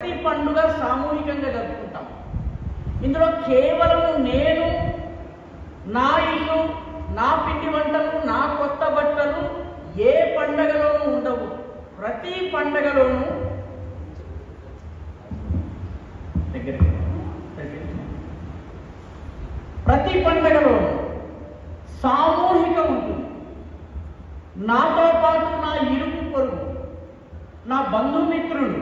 ప్రతి పండుగ సామూహికంగా జరుపుకుంటాం. ఇందులో కేవలం నేను, నా ఇల్లు, నా పిండి వంటలు, నా కొత్త బట్టలు ఏ పండగలోనూ ఉండవు. ప్రతి పండగలోనూ ప్రతి పండగలోనూ సామూహికం ఉంటుంది. నాతో పాటు నా ఇరుగు పొరుగు, నా బంధుమిత్రులు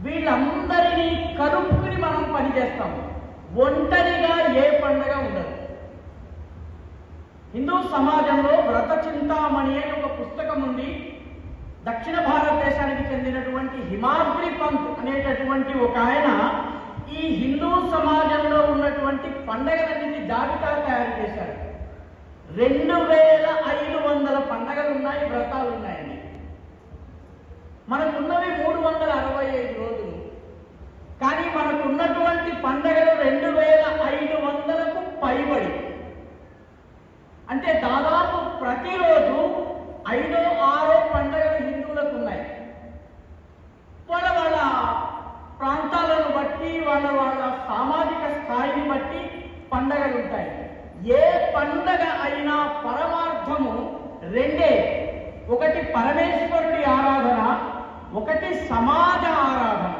వీళ్ళందరినీ కలుపుకుని మనం పనిచేస్తాము. ఒంటరిగా ఏ పండగ ఉండదు. హిందూ సమాజంలో వ్రత చింతామణి అనే ఒక పుస్తకం ఉంది. దక్షిణ భారతదేశానికి చెందినటువంటి హిమాద్రి పంత్ అనేటటువంటి ఒక ఆయన ఈ హిందూ సమాజంలో ఉన్నటువంటి పండగలన్నింటి జాబితా తయారు చేశారు. 2500 పండగలు ఉన్నాయి, వ్రతాలు ఉన్నాయండి. మనకున్నవి 365 రోజులు. కానీ మనకున్నటువంటి పండగలు 2500కు పైబడి. అంటే దాదాపు ప్రతిరోజు 5-6 పండగలు హిందువులకు ఉన్నాయి. వాళ్ళ వాళ్ళ ప్రాంతాలను బట్టి, వాళ్ళ వాళ్ళ సామాజిక స్థాయిని బట్టి పండగలు ఉంటాయి. ఏ పండగ అయినా పరమార్థము రెండే. ఒకటి పరమేశ్వరుడి ఆరాధన, ఒకటి సమాజ ఆరాధన.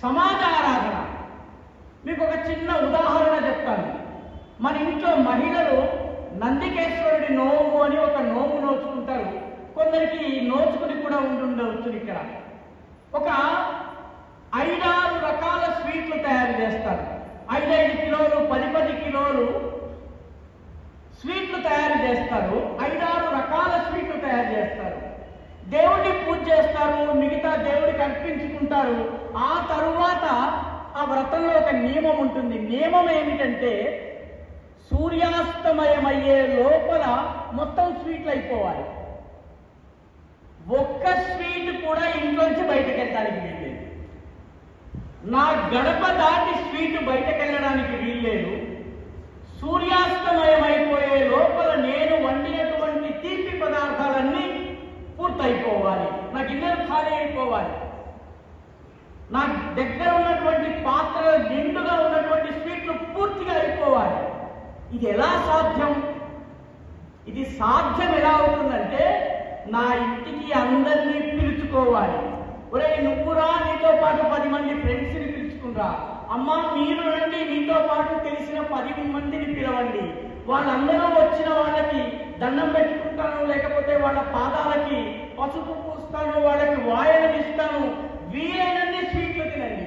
సమాజ ఆరాధన మీకు ఒక చిన్న ఉదాహరణ చెప్తాను. మన ఇంట్లో మహిళలు నందికేశ్వరుడి నోము అని ఒక నోము నోచుకుంటారు. కొందరికి నోచుకుని కూడా ఉండవచ్చు. ఇక్కడ ఒక 5-6 రకాల స్వీట్లు తయారు చేస్తారు. 5-5 కిలోలు, 10-10 కిలోలు స్వీట్లు తయారు చేస్తారు. 5-6 రకాల స్వీట్లు తయారు చేస్తారు. దేవుడిని పూజ చేస్తారు, మిగతా దేవుడికి అర్పించుకుంటారు. ఆ తరువాత ఆ వ్రతంలో ఒక నియమం ఉంటుంది. నియమం ఏమిటంటే సూర్యాస్తమయమయ్యే లోపల మొత్తం స్వీట్లు అయిపోవాలి. ఒక్క స్వీట్ కూడా ఇంట్లోంచి బయటకు వెళ్ళడానికి వీల్లేదు. నా గడప దాటి స్వీట్ బయటకు వెళ్ళడానికి వీల్లేదు. సూర్యాస్తమయం అయిపోయే లోపల నేను వండినటువంటి తీపి పదార్థాలన్నీ పూర్తయిపోవాలి. నా గిన్నెలు ఖాళీ అయిపోవాలి. నా దగ్గర ఉన్నటువంటి పాత్రలు నిండుగా ఉన్నటువంటి స్వీట్లు పూర్తిగా అయిపోవాలి. ఇది ఎలా సాధ్యం? ఇది సాధ్యం ఎలా అవుతుందంటే నా ఇంటికి అందరినీ పిలుచుకోవాలి. ఒరే నువ్వురా, నీతో పాటు 10 మంది ఫ్రెండ్స్ని పిలుచుకురా. అమ్మ మీరు రండి, మీతో పాటు తెలిసిన 10 మందిని పిలవండి. వాళ్ళందరూ వచ్చిన వాళ్ళకి దండం పెట్టుకుంటాను, లేకపోతే వాళ్ళ పాదాలకి పసుపు పూస్తాను, వాళ్ళకి వాయనం ఇస్తాను. వీలైనన్ని స్వీట్లు తినండి.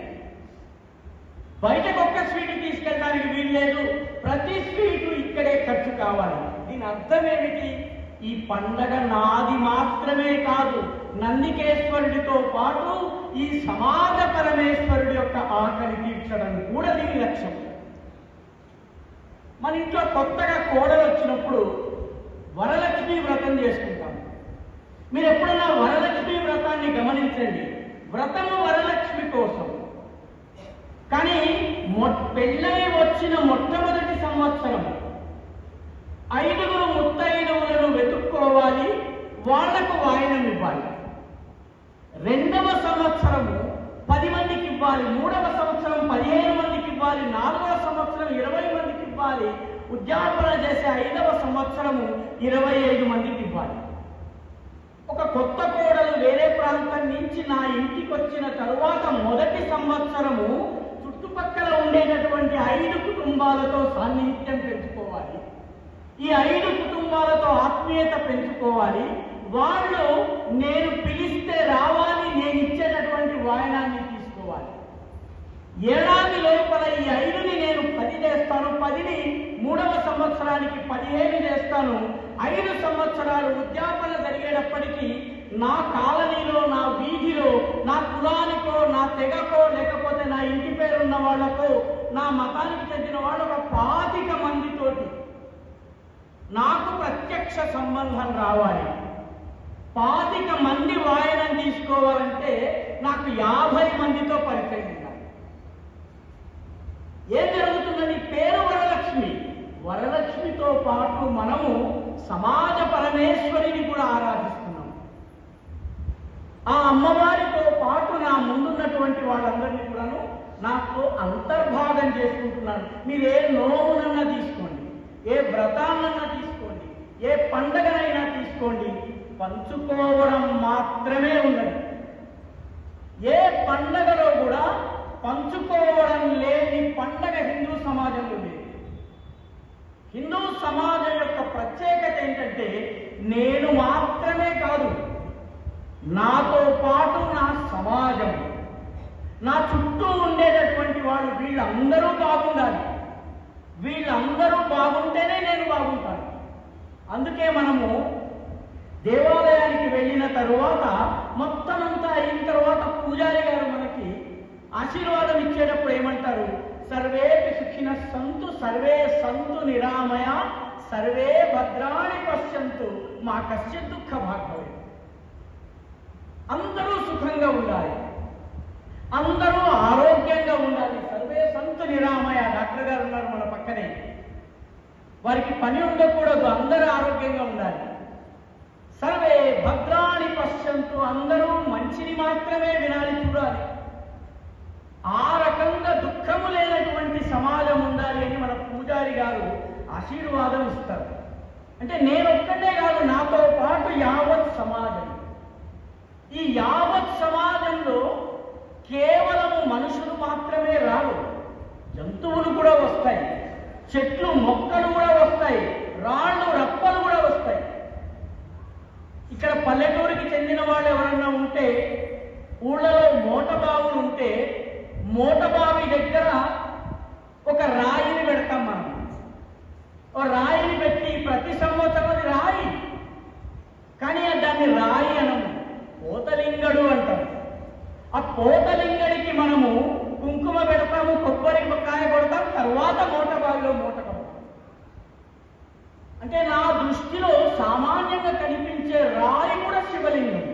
బయటకు ఒక్క స్వీట్ తీసుకెళ్ళడానికి వీల్లేదు. ప్రతి స్వీటు ఇక్కడే ఖర్చు కావాలి. దీని అర్థం ఏమిటి? ఈ పండగ నాది మాత్రమే కాదు, నందికేశ్వరుడితో పాటు ఈ సమాజ పరమేశ్వరుడి యొక్క ఆకలి తీర్చడం కూడా దీని లక్ష్యం. మన ఇంట్లో కొత్తగా కోడలు వచ్చినప్పుడు వరలక్ష్మి వ్రతం చేసుకుంటాం. మీరు ఎప్పుడైనా వరలక్ష్మి వ్రతాన్ని గమనించండి. వ్రతము వరలక్ష్మి కోసం. కానీ పెళ్ళై వచ్చిన మొట్టమొదటి సంవత్సరం 5 ముత్తైదువులను వెతుక్కోవాలి, వాళ్లకు వాయనం ఇవ్వాలి. 2వ సంవత్సరము 10 మందికి ఇవ్వాలి, 3వ సంవత్సరం 15 మందికి ఇవ్వాలి, 4వ సంవత్సరం 20 మందికి ఇవ్వాలి, ఉద్యాపన చేసే 5వ సంవత్సరము 25 మందికి ఇవ్వాలి. ఒక కొత్త కోడలు వేరే ప్రాంతం నుంచి నా ఇంటికి వచ్చిన తరువాత మొదటి సంవత్సరము చుట్టుపక్కల ఉండేటటువంటి 5 కుటుంబాలతో సాన్నిహిత్యం పెంచుకోవాలి. ఈ 5 కుటుంబాలతో ఆత్మీయత పెంచుకోవాలి. వాళ్ళు నేను పిలిస్తే రావాలి, నేను ఇచ్చేటటువంటి వాయనాన్ని తీసుకోవాలి. ఏడాది లోపల ఈ 5ని నేను 10 చేస్తాను, 10ని 3వ సంవత్సరానికి 15 చేస్తాను. 5 సంవత్సరాలు ఉద్యాపన జరిగేటప్పటికీ నా కాలనీలో, నా వీధిలో, నా కులానికో, నా తెగకో, లేకపోతే నా ఇంటి పేరున్న వాళ్లకో, నా మతానికి చెందిన వాళ్ళు ఒక 25 మందితోటి నాకు ప్రత్యక్ష సంబంధం రావాలి. 25 మంది వాయనం తీసుకోవాలంటే నాకు 50 మందితో పరిచయం ఉండాలి. ఏం జరుగుతుందని పేరు వరలక్ష్మి. వరలక్ష్మితో పాటు మనము సమాజ పరమేశ్వరిని కూడా ఆరాధిస్తున్నాం. ఆ అమ్మవారితో పాటు నా నా ముందున్నటువంటి వాళ్ళందరినీ కూడాను నాకు అంతర్భాగం చేసుకుంటున్నాను. మీరు ఏ నోమునన్నా తీసుకోండి, ఏ వ్రతాన్నన్నా తీసుకోండి, ఏ పండగనైనా తీసుకోండి, పంచుకోవడం మాత్రమే ఉన్నది. ఏ పండగలో కూడా పంచుకోవడం లేని పండగ హిందూ సమాజంలో లేదు. హిందూ సమాజం యొక్క ప్రత్యేకత ఏంటంటే నేను మాత్రమే కాదు, నాతో పాటు నా సమాజం, నా చుట్టూ ఉండేటటువంటి వాళ్ళు వీళ్ళందరూ బాగుండాలి. వీళ్ళందరూ బాగుంటేనే నేను బాగుంటాను. అందుకే మనము దేవాలయానికి వెళ్ళిన తరువాత మొత్తం అంతా అయిన తర్వాత పూజారి గారు మనకి ఆశీర్వాదం ఇచ్చేటప్పుడు ఏమంటారు? సర్వేపి సుఖినః సంతు సర్వే సంతు నిరామయ సర్వే భద్రాణి పశ్యంతు మా కశ్చిత్ దుఃఖ భాగ్ భవేత్. అందరూ సుఖంగా ఉండాలి, అందరూ ఆరోగ్యంగా ఉండాలి. సర్వే సంతు నిరామయ. డాక్టర్ గారు ఉన్నారు మన పక్కనే, వారికి పని ఉండకూడదు, అందరూ ఆరోగ్యంగా ఉండాలి. సర్వే భద్రాణి పశ్యంతు, అందరూ మంచిని మాత్రమే వినాలి, చూడాలి. ఆ రకంగా దుఃఖము లేనటువంటి సమాజం ఉండాలి అని మన పూజారి గారు ఆశీర్వాదం ఇస్తారు. అంటే నేనొక్కటే కాదు, నాతో పాటు యావత్ సమాజం. ఈ యావత్ సమాజంలో కేవలము మనుషులు మాత్రమే రారు, జంతువులు కూడా వస్తాయి, చెట్లు మొక్కలు కూడా వస్తాయి, రాళ్ళు రప్పలు కూడా వస్తాయి. ఇక్కడ పల్లెటూరికి చెందిన వాళ్ళు ఎవరన్నా ఉంటే, ఊళ్ళలో మోటబావులు ఉంటే మోటబావి దగ్గర ఒక రాయిని పెడతాం మనం. ఓ రాయిని పెట్టి ప్రతి సంవత్సరం అది రాయి, కానీ దాన్ని రాయి అనము, పోతలింగడు అంటాం. ఆ పోతలింగడికి మనము కుంకుమ పెడతాము, కొబ్బరి కాయ కొడతాం, తర్వాత మోటబావిలో మూటకం. అంటే నా దృష్టిలో సామాన్యంగా కనిపించే రాయి కూడా శివలింగం.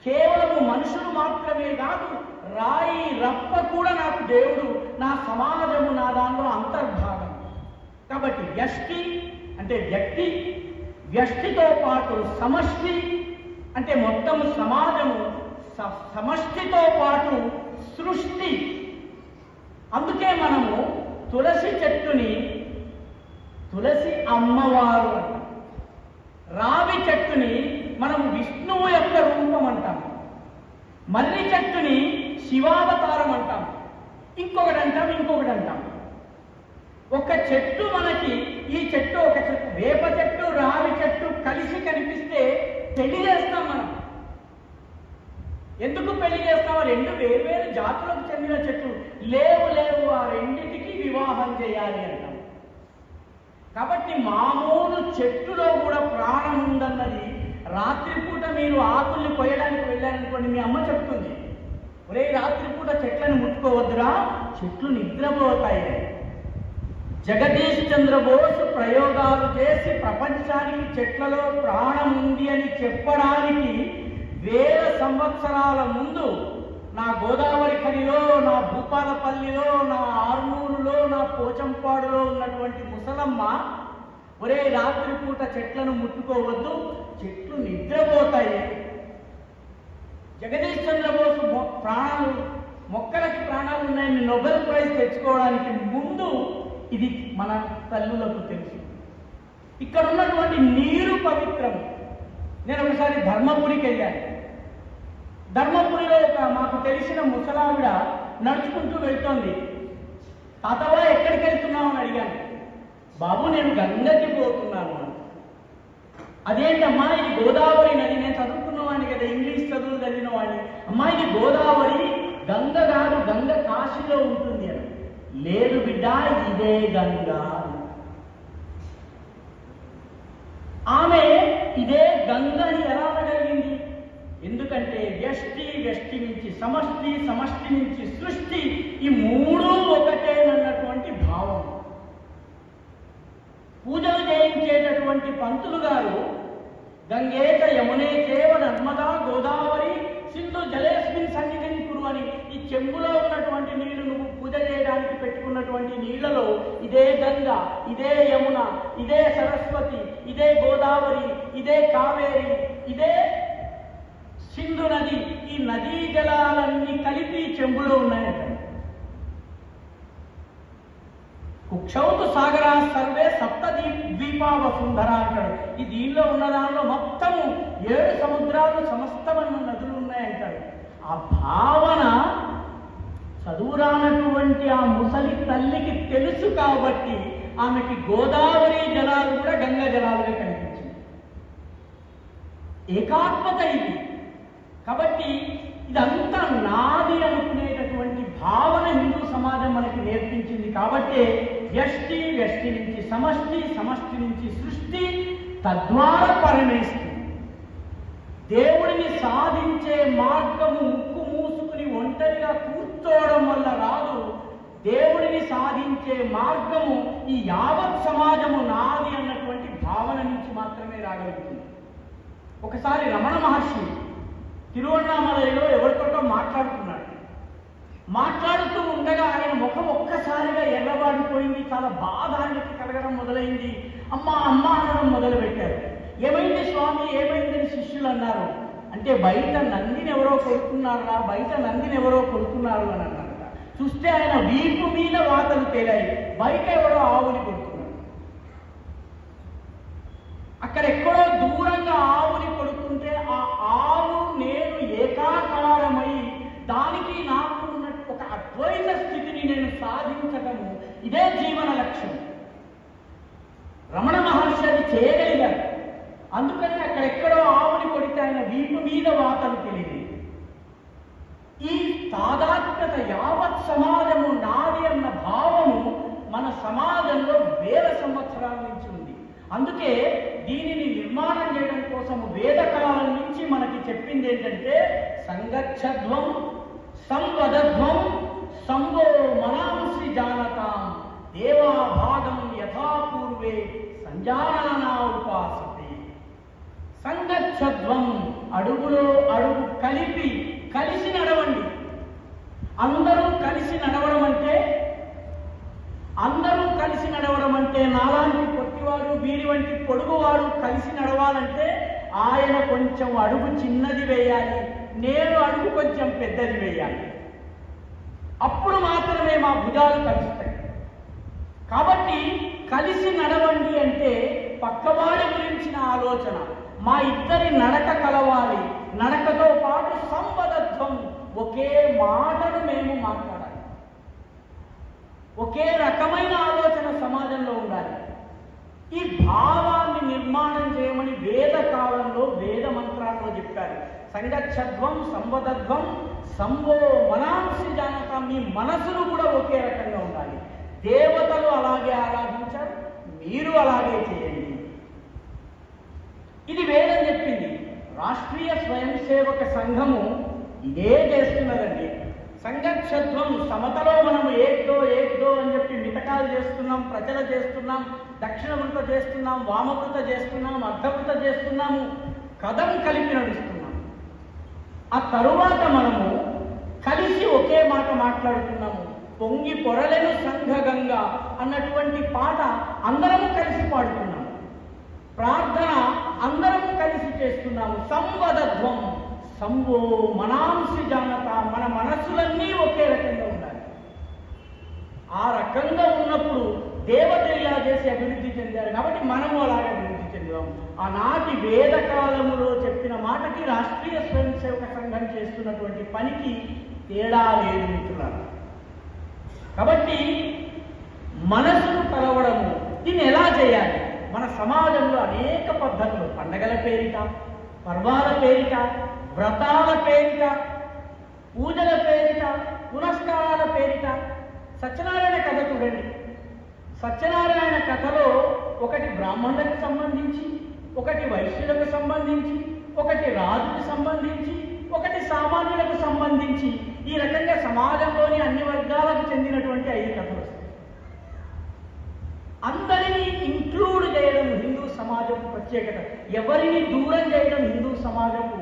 కేవలము మనుషులు మాత్రమే కాదు, రాయి రప్ప కూడా నాకు దేవుడు, నా సమాజము, నా దానిలో అంతర్భాగం. కాబట్టి వ్యష్టి అంటే వ్యక్తి, వ్యష్టితో పాటు సమష్టి అంటే మొత్తం సమాజము, సమష్టితో పాటు సృష్టి. అందుకే మనము తులసి చెట్టుని తులసి అమ్మవారు అంటాం, రావి చెట్టుని మనం విష్ణువు యొక్క రూపం అంటాం, మర్రి చెట్టుని శివావతారం అంటాం, ఇంకొకటి అంటాం. ఒక చెట్టు మనకి, ఈ చెట్టు ఒక చెట్టు, వేప చెట్టు రావి చెట్టు కలిసి కనిపిస్తే పెళ్లి చేస్తాం మనం. ఎందుకు పెళ్లి చేస్తాం? రెండు వేర్వేరు జాతులకు చెందిన చెట్లు లేవు, ఆ రెండిటికి వివాహం చేయాలి అంటాం. కాబట్టి మామూలు చెట్టులో కూడా ప్రాణం ఉందన్నది రాత్రిపూట మీరు ఆకుల్ని కొయ్యడానికి వెళ్ళారనుకోండి, మీ అమ్మ చెప్తుంది, ఒరే రాత్రిపూట చెట్లను ముట్టుకోవద్దురా, చెట్లు నిద్రపోతాయి. జగదీష్ చంద్రబోస్ ప్రయోగాలు చేసి ప్రపంచానికి చెట్లలో ప్రాణం ఉంది అని చెప్పడానికి 1000 సంవత్సరాల ముందు నా గోదావరి ఖనిలో, నా భూపాలపల్లిలో, నా ఆర్మూరులో, నా పోచంపాడులో ఉన్నటువంటి ముసలమ్మ, ఒరే రాత్రిపూట చెట్లను ముట్టుకోవద్దు, చెట్లు నిద్రపోతాయి. జగదీష్ చంద్రబోస్ మొక్కలకి ప్రాణాలు ఉన్నాయని నోబెల్ ప్రైజ్ తెచ్చుకోవడానికి ముందు ఇది మన తల్లులకు తెలుసు. ఇక్కడ ఉన్నటువంటి నీరు పవిత్రం. నేను ఒకసారి ధర్మపురికి వెళ్ళాను. ధర్మపురిలో మాకు తెలిసిన ముసలావిడ నడుచుకుంటూ వెళ్తోంది. తాతవా ఎక్కడికి వెళ్తున్నావు అని అడిగాను. బాబు నేను గంగకి పోతున్నాను అని. అదేంటమ్మా, ఇది గోదావరి నది. నేను చదువుకున్నవాడిని కదా, ఇంగ్లీష్ చదువులు చదివిన వాడిని. అమ్మా ఇది గోదావరి, గంగ కాదు, గంగ కాశీలో ఉంటుంది అని. లేదు బిడ్డ, ఇదే గంగ. ఆమె ఇదే గంగ అని ఎలా అనగలిగింది? ఎందుకంటే వ్యష్టి నుంచి సమష్టి, సమష్టి నుంచి సృష్టి, ఈ మూడు ఒకటేనన్నటువంటి భావం. పూజలు చేయించేటటువంటి పంతులు గారు గంగేత యమునే చేవ నర్మదా గోదావరి సింధు జలేస్మిన్ సన్నిధిని కురు అని, ఈ చెంబులో ఉన్నటువంటి నీళ్లు నువ్వు పూజ చేయడానికి పెట్టుకున్నటువంటి నీళ్లలో ఇదే గంగ, ఇదే యమున, ఇదే సరస్వతి, ఇదే గోదావరి, ఇదే కావేరి, ఇదే సింధు నది ఈ నదీ జలాలన్నీ కలిపి చెంబులో ఉన్నాయంట. కుక్షౌతు సాగరా సర్వే సప్తద్వీపా వసుంధర అంటాడు. ఈ దీనిలో ఉన్న దానిలో మొత్తము 7 సముద్రాలు సమస్తమైన నదులు ఉన్నాయంటాడు. ఆ భావన చదువురానటువంటి ఆ ముసలి తల్లికి తెలుసు కాబట్టి ఆమెకి గోదావరి జలాలు కూడా గంగా జలాలుగా కనిపించింది. ఏకాత్మత ఇది. కాబట్టి ఇదంతా నాది అనుకునేటటువంటి భావన హిందూ సమాజం మనకి నేర్పించింది. కాబట్టి వ్యష్టి, వ్యష్టి నుంచి సమష్టి, సమష్టి నుంచి సృష్టి, తద్వారా పరమేష్టి. దేవుడిని సాధించే మార్గము ముక్కు మూసుకుని ఒంటరిగా కూర్చోవడం వల్ల రాదు. దేవుడిని సాధించే మార్గము ఈ యావత్ సమాజము నాది అన్నటువంటి భావన నుంచి మాత్రమే రాగలుగుతుంది. ఒకసారి రమణ మహర్షి తిరువణ్ణామలైలో ఎవరితోటో మాట్లాడుతున్నాడు. మాట్లాడుతూ ఉండగా ఆయన ముఖం ఒక్కసారిగా ఎర్రబాడిపోయింది. చాలా బాధ ఆయనకి కలగడం మొదలైంది. అమ్మ అమ్మ అనడం మొదలు పెట్టారు. ఏమైంది స్వామి, ఏమైందని శిష్యులు అన్నారు. అంటే బయట నందిని ఎవరో కొడుతున్నారా, బయట నందిని ఎవరో కొడుతున్నారు అని అన్నారట. చూస్తే ఆయన వీపు మీద వాతలు తేలాయి. బయట ఎవరో ఆవుని కొడుతున్నారు. అక్కడెక్కడో దూరంగా ఆవుని కొడుతుంటే ఆ ఆవు నేను ఏకాకారమై దానికి నాకు ఉన్న ఒక అద్వైత స్థితిని నేను సాధించటము ఇదే జీవన లక్ష్యం. రమణ మహర్షి అది చేయగలిగారు. అందుకని అక్కడెక్కడో ఆవుని కొడితే ఆయన వీపు మీద వాతలు తెలియదు. ఈ తాదాత్మ్యత యావత్ సమాజము నాది అన్న భావము మన సమాజంలో వేల సంవత్సరాల నుంచి ఉంది. అందుకే దీనిని నిర్మాణం చేయడం కోసం వేదకాలం నుంచి మనకి చెప్పింది ఏంటంటే సంగచ్చధ్వం, సంవదధ్వం, సంవో మనాంసి జానతాం, దేవాభాగం యథాపూర్వే సంజానా ఉపాసతే. సంగచ్చధ్వం, అడుగులో అడుగు కలిపి కలిసి నడవండి. అందరూ కలిసి నడవడం అంటే నాలాంటి పొట్టివాడు, వీరి వంటి పొడుగువాడు కలిసి నడవాలంటే ఆయన కొంచెం అడుగు చిన్నది వేయాలి, నేను అడుగు కొంచెం పెద్దది వేయాలి. అప్పుడు మాత్రమే మా భుజాలు కలుస్తాయి. కాబట్టి కలిసి నడవండి అంటే పక్కవాడి గురించిన ఆలోచన, మా ఇద్దరి నడక కలవాలి. నడకతో పాటు సంవదత్వం, ఒకే మాటను మేము మాట్లాడాలి. ఒకే రకమైన ఆలోచన సమాజంలో ఉండాలి. ఈ భావాన్ని నిర్మాణం చేయమని వేద కాలంలో వేద మంత్రాల్లో చెప్పారు. సంగచ్చధ్వం, సంవదధ్వం, సంవో మనాంసి జానత. మీ మనసులు కూడా ఒకే రకంగా ఉండాలి. దేవతలు అలాగే ఆరాధించారు, మీరు అలాగే చేయండి. ఇది వేదం చెప్పింది. రాష్ట్రీయ స్వయం సేవక సంఘము ఇదే చేస్తున్నదండి. సంగచ్చధ్వం, సమతలో మనము ఏక్దో ఏక్దో అని చెప్పి మితకాలు చేస్తున్నాం, ప్రజలు చేస్తున్నాం, దక్షిణ వృత చేస్తున్నాం, వామవృత చేస్తున్నాం, అర్ధవృత చేస్తున్నాము, కదం కలిపి నడుస్తున్నాం. ఆ తరువాత మనము కలిసి ఒకే మాట మాట్లాడుతున్నాము. పొంగి పొరలెను సంఘగంగా అన్నటువంటి పాట అందరము కలిసి పాడుతున్నాము. ప్రార్థన అందరము కలిసి చేస్తున్నాము. సంవదధ్వం, సంవో మనాంసి జానత. మన మనస్సులన్నీ ఒకే రకంగా ఉండాలి. ఆ రకంగా ఉన్నప్పుడు దేవతలు ఇలా చేసి అభివృద్ధి చెందారు కాబట్టి మనము అలాగే అభివృద్ధి చెందాము. ఆనాటి వేదకాలములో చెప్పిన మాటకి రాష్ట్రీయ స్వయం సేవక సంఘం చేస్తున్నటువంటి పనికి తేడా లేదు మిత్రులారా. కాబట్టి మనసును కలవడము దీన్ని ఎలా చేయాలి? మన సమాజంలో అనేక పద్ధతులు, పండగల పేరిట, పర్వాల పేరిట, వ్రతాల పేరిట, పూజల పేరిట, పునస్కారాల పేరిట. సత్యనారాయణ కథ చూడండి. సత్యనారాయణ కథలో ఒకటి బ్రాహ్మణులకు సంబంధించి, ఒకటి వైశ్యులకు సంబంధించి, ఒకటి రాజుకు సంబంధించి, ఒకటి సామాన్యులకు సంబంధించి, ఈ రకంగా సమాజంలోని అన్ని వర్గాలకు చెందినటువంటి 5 కథలు వస్తాయి. అందరినీ ఇంక్లూడ్ చేయడం హిందూ సమాజపు ప్రత్యేకత. ఎవరిని దూరం చేయడం హిందూ సమాజపు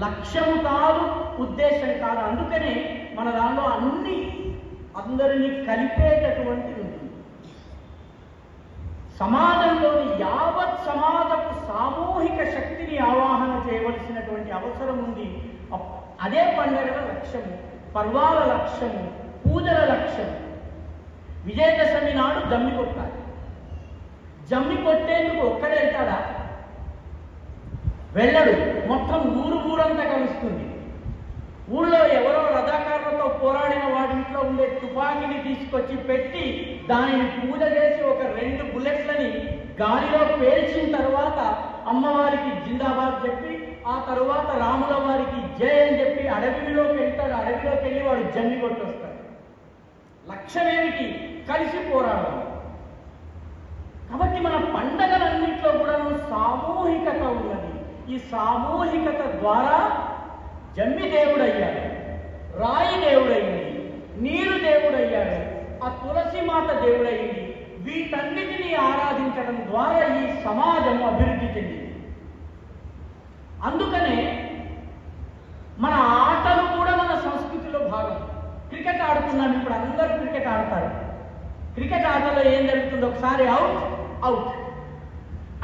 లక్ష్యం కాదు, ఉద్దేశం కాదు. అందుకనే మన దానిలో అందరినీ కలిపేటటువంటి ఉంటుంది. సమాజంలోని యావత్ సమాజపు సామూహిక శక్తిని ఆవాహన చేయవలసినటువంటి అవసరం ఉంది. అదే పండుగల లక్ష్యము, పర్వాల లక్ష్యము, పూజల లక్ష్యము. విజయదశమి నాడు జమ్మి కొట్టాలి. జమ్మి కొట్టేందుకు ఒక్కడే వెళ్తాడా? వెళ్ళడు. మొత్తం ఊరంతా కలుస్తుంది. ఊళ్ళో ఎవరో రథాకారులతో పోరాడిన వాడింట్లో ఉండే తుపాకీని తీసుకొచ్చి పెట్టి దానిని పూజ చేసి ఒక 2 బుల్లెట్లని గాలిలో పేల్చిన తర్వాత అమ్మవారికి జిందాబాద్ చెప్పి ఆ తరువాత రాముల వారికి జై అని చెప్పి అడవిలోకి వెళ్తాడు. అడవిలోకి వెళ్ళి వాడు జమ్మి కొట్టొస్తాడు. లక్ష్యమేమిటి? కలిసి పోరాడడం. కాబట్టి మన పండగలన్నింటిలో కూడా సామూహికత ఉన్నది. ఈ సామూహికత ద్వారా జమ్మి దేవుడయ్యాడు, రాయి దేవుడయ్యింది, నీరు దేవుడయ్యాడు, ఆ తులసి మాత దేవుడయ్యింది. వీటన్నిటినీ ఆరాధించడం ద్వారా ఈ సమాజం అభివృద్ధి చెందింది. అందుకనే మన ఆటలు కూడా మన సంస్కృతిలో భాగం. క్రికెట్ ఆడుతున్నాం, ఇప్పుడు అందరూ క్రికెట్ ఆడతారు. క్రికెట్ ఆటలో ఏం జరుగుతుంది? ఒకసారి అవుట్,